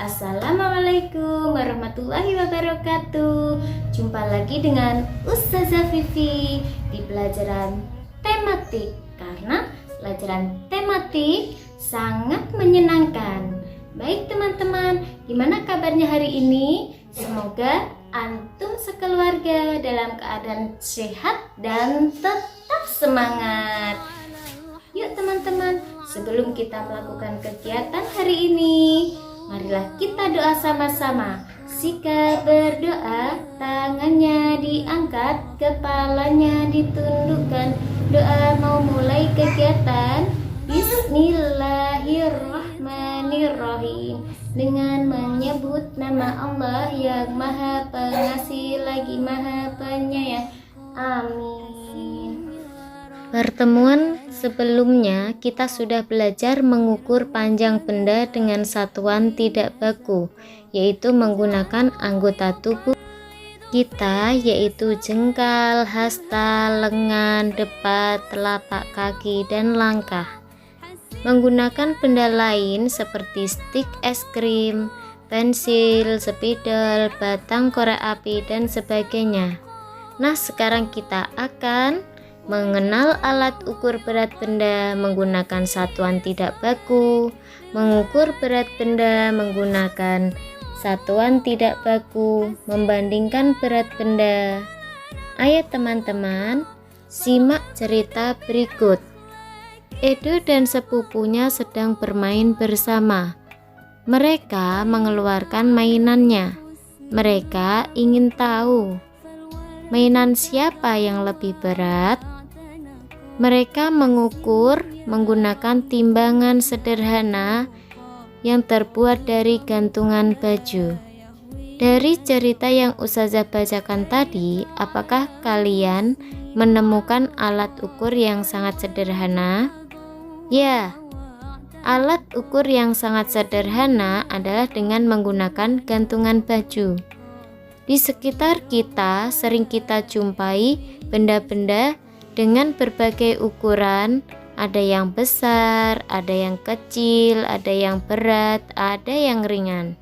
Assalamualaikum warahmatullahi wabarakatuh. Jumpa lagi dengan Ustazah Vivi di pelajaran tematik. Karena pelajaran tematik sangat menyenangkan. Baik teman-teman, gimana kabarnya hari ini? Semoga antum sekeluarga dalam keadaan sehat dan tetap semangat. Yuk teman-teman, sebelum kita melakukan kegiatan hari ini, marilah kita doa sama-sama. Sikap berdoa, tangannya diangkat, kepalanya ditundukkan. Doa mau mulai kegiatan. Bismillahirrahmanirrahim. Dengan menyebut nama Allah yang Maha Pengasih lagi Maha Penyayang. Amin. Pertemuan sebelumnya kita sudah belajar mengukur panjang benda dengan satuan tidak baku, yaitu menggunakan anggota tubuh kita, yaitu jengkal, hasta, lengan, depat, telapak kaki, dan langkah. Menggunakan benda lain seperti stik es krim, pensil, spidol, batang korek api, dan sebagainya. Nah, sekarang kita akan mengenal alat ukur berat benda menggunakan satuan tidak baku, mengukur berat benda menggunakan satuan tidak baku, membandingkan berat benda. Ayo teman-teman, simak cerita berikut. Edo dan sepupunya sedang bermain bersama. Mereka mengeluarkan mainannya. Mereka ingin tahu, mainan siapa yang lebih berat? Mereka mengukur menggunakan timbangan sederhana yang terbuat dari gantungan baju. Dari cerita yang Ustazah bacakan tadi, apakah kalian menemukan alat ukur yang sangat sederhana? Ya, alat ukur yang sangat sederhana adalah dengan menggunakan gantungan baju. Di sekitar kita sering kita jumpai benda-benda dengan berbagai ukuran, ada yang besar, ada yang kecil, ada yang berat, ada yang ringan.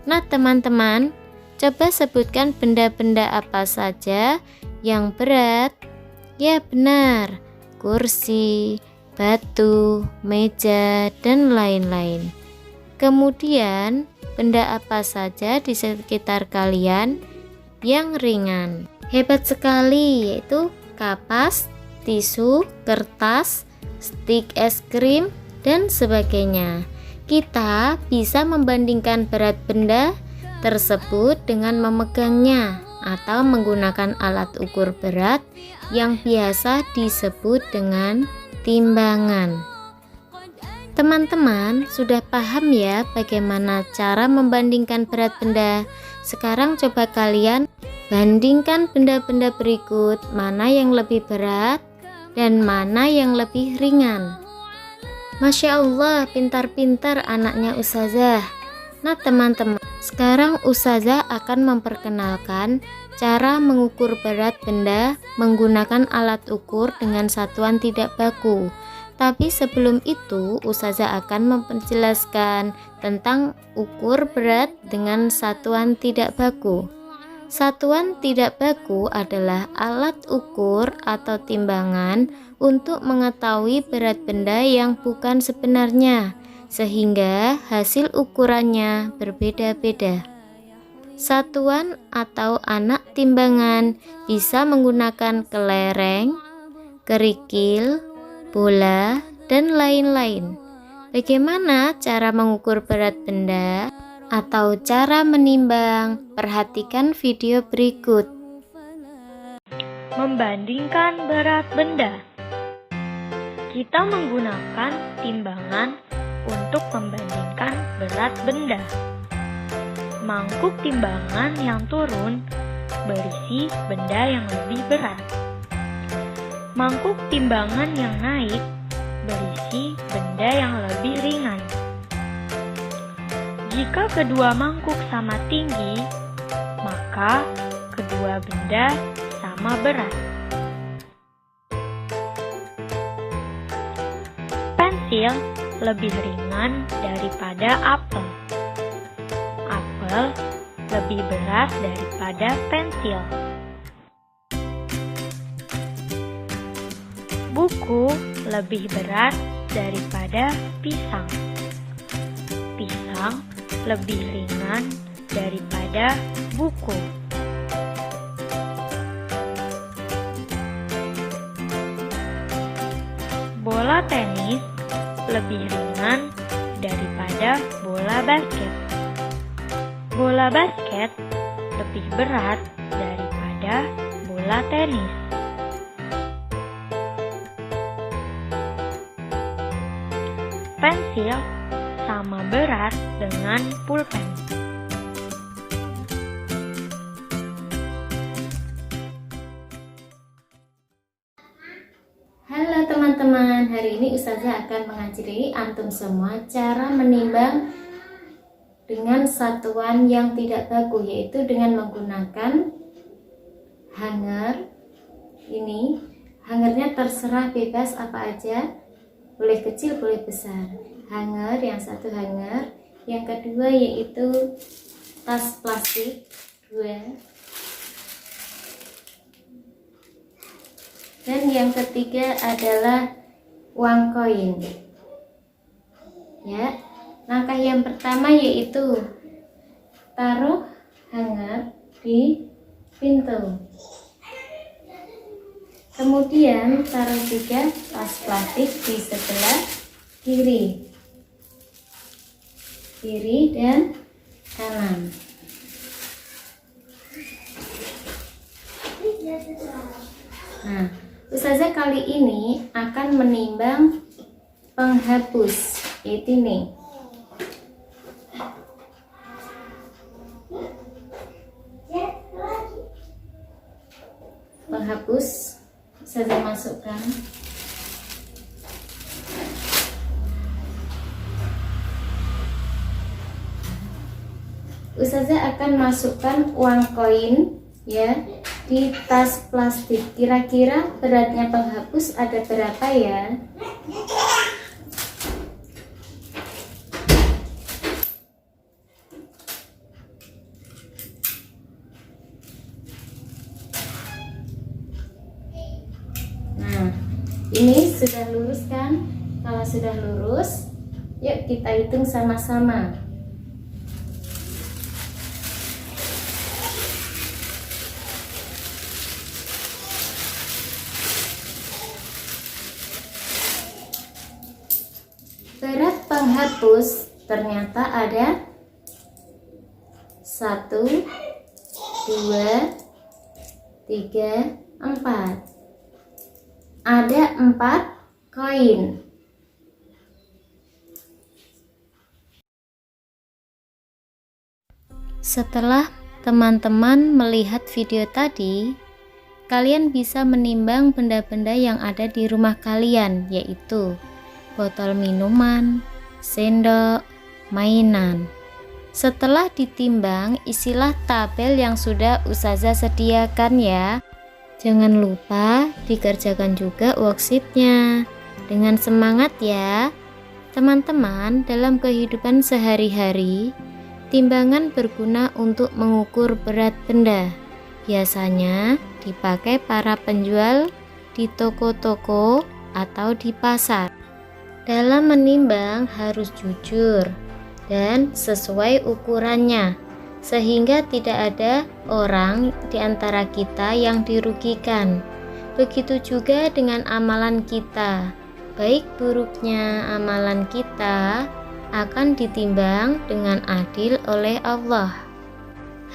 Nah teman-teman, coba sebutkan benda-benda apa saja yang berat. Ya benar, kursi, batu, meja, dan lain-lain. Kemudian, benda apa saja di sekitar kalian yang ringan? Hebat sekali, yaitu kapas, tisu, kertas, stik es krim, dan sebagainya. Kita bisa membandingkan berat benda tersebut dengan memegangnya atau menggunakan alat ukur berat yang biasa disebut dengan timbangan. Teman-teman sudah paham ya bagaimana cara membandingkan berat benda? Sekarang coba kalian bandingkan benda-benda berikut, mana yang lebih berat dan mana yang lebih ringan. Masya Allah, pintar-pintar anaknya Ustazah. Nah teman-teman, sekarang Ustazah akan memperkenalkan cara mengukur berat benda menggunakan alat ukur dengan satuan tidak baku. Tapi sebelum itu, Ustazah akan menjelaskan tentang ukur berat dengan satuan tidak baku. Satuan tidak baku adalah alat ukur atau timbangan untuk mengetahui berat benda yang bukan sebenarnya, sehingga hasil ukurannya berbeda-beda. Satuan atau anak timbangan bisa menggunakan kelereng, kerikil, bola, dan lain-lain. Bagaimana cara mengukur berat benda atau cara menimbang? Perhatikan video berikut. Membandingkan berat benda. Kita menggunakan timbangan untuk membandingkan berat benda. Mangkuk timbangan yang turun berisi benda yang lebih berat. Mangkuk timbangan yang naik berisi benda yang lebih ringan. Jika kedua mangkuk sama tinggi, maka kedua benda sama berat. Pensil lebih ringan daripada apel. tebal lebih berat daripada pensil. Buku lebih berat daripada pisang. Pisang lebih ringan daripada buku. Bola tenis lebih ringan daripada bola basket. Bola basket lebih berat daripada bola tenis. Pensil sama berat dengan pulpen. Halo teman-teman, hari ini Ustazah akan mengajari antum semua cara menimbang dengan satuan yang tidak baku, yaitu dengan menggunakan hanger. Ini hangernya terserah bebas apa aja, boleh kecil boleh besar. Hanger, yang satu hanger, yang kedua yaitu tas plastik 2, dan yang ketiga adalah uang koin. Ya, langkah yang pertama yaitu taruh hanger di pintu. Kemudian taruh juga tas plastik di sebelah kiri dan kanan. Nah, Ustazah kali ini akan menimbang penghapus, yaitu ini. Penghapus Ustazah masukkan. Ustazah akan masukkan uang koin ya di tas plastik. Kira-kira beratnya penghapus ada berapa ya? Nah, ini sudah lurus kan? Kalau sudah lurus, yuk kita hitung sama-sama. Berat penghapus ternyata ada 1, 2, 3, 4. Ada 4 koin. Setelah teman-teman melihat video tadi, kalian bisa menimbang benda-benda yang ada di rumah kalian, yaitu botol minuman, sendok, mainan. Setelah ditimbang, isilah tabel yang sudah Ustazah sediakan ya. Jangan lupa dikerjakan juga worksheetnya. Dengan semangat ya. Teman-teman, dalam kehidupan sehari-hari, timbangan berguna untuk mengukur berat benda. Biasanya dipakai para penjual di toko-toko atau di pasar. Dalam menimbang harus jujur dan sesuai ukurannya, sehingga tidak ada orang di antara kita yang dirugikan. Begitu juga dengan amalan kita. Baik buruknya amalan kita akan ditimbang dengan adil oleh Allah.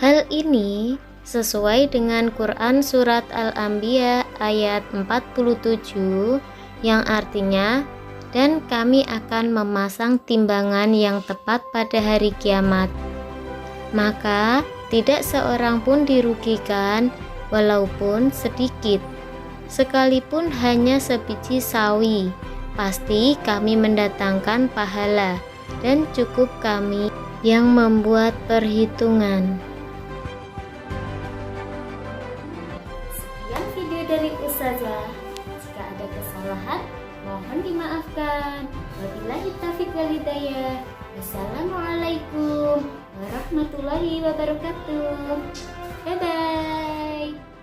Hal ini sesuai dengan Quran Surat Al-Anbiya ayat 47 yang artinya, dan kami akan memasang timbangan yang tepat pada hari kiamat. Maka tidak seorang pun dirugikan walaupun sedikit, sekalipun hanya sebiji sawi, pasti kami mendatangkan pahala dan cukup kami yang membuat perhitungan. Sekian video dari Ustazah. Jika ada kesalahan, Mohon dimaafkan. Wabillahi taufiq wal hidayah. Wassalamualaikum warahmatullahi wabarakatuh. Bye bye.